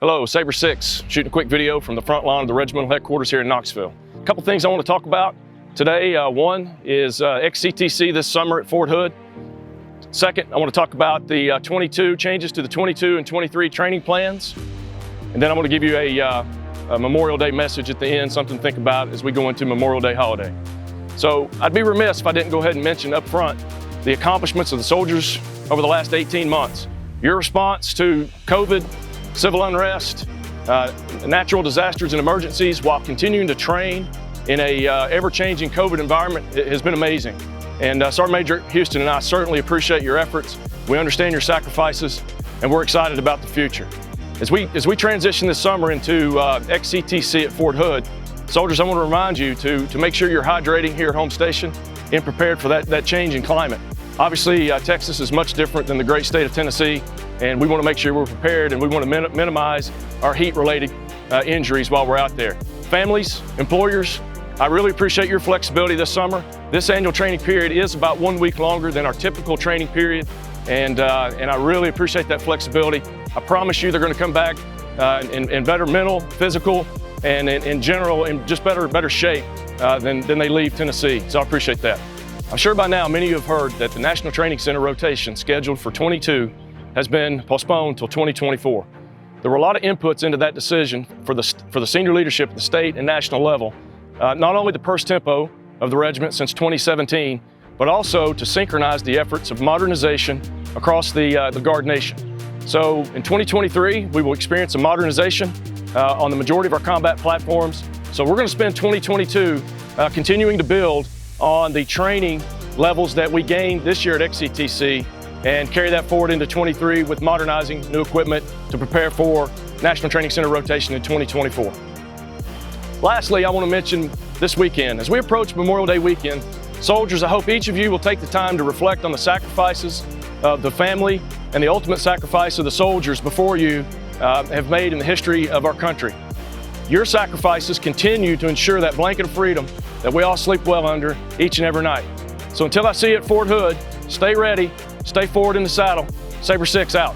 Hello, Sabre 6, shooting a quick video from the front line of the regimental headquarters here in Knoxville. A couple things I want to talk about today. One is XCTC this summer at Fort Hood. Second, I want to talk about the changes to the 22 and 23 training plans. And then I want to give you a Memorial Day message at the end, something to think about as we go into Memorial Day holiday. So I'd be remiss if I didn't go ahead and mention up front the accomplishments of the soldiers over the last 18 months. Your response to COVID, civil unrest, natural disasters and emergencies while continuing to train in a ever-changing COVID environment has been amazing. And Sergeant Major Houston and I certainly appreciate your efforts. We understand your sacrifices, and we're excited about the future. As we transition this summer into XCTC at Fort Hood, soldiers, I want to remind you to make sure you're hydrating here at home station and prepared for that change in climate. Obviously, Texas is much different than the great state of Tennessee, and we want to make sure we're prepared, and we want to minimize our heat-related injuries while we're out there. Families, employers, I really appreciate your flexibility this summer. This annual training period is about 1 week longer than our typical training period, and I really appreciate that flexibility. I promise you they're going to come back in better mental, physical, and in general, in just better shape than they leave Tennessee, so I appreciate that. I'm sure by now many of you have heard that the National Training Center rotation scheduled for 22 has been postponed until 2024. There were a lot of inputs into that decision for the senior leadership at the state and national level, not only the purse tempo of the regiment since 2017, but also to synchronize the efforts of modernization across the Guard Nation. So in 2023, we will experience a modernization on the majority of our combat platforms. So we're going to spend 2022 continuing to build on the training levels that we gained this year at XCTC and carry that forward into 23 with modernizing new equipment to prepare for National Training Center rotation in 2024. Lastly, I want to mention this weekend. As we approach Memorial Day weekend, soldiers, I hope each of you will take the time to reflect on the sacrifices of the family and the ultimate sacrifice of the soldiers before you have made in the history of our country. Your sacrifices continue to ensure that blanket of freedom that we all sleep well under each and every night. So until I see you at Fort Hood, stay ready, stay forward in the saddle. Sabre 6 out.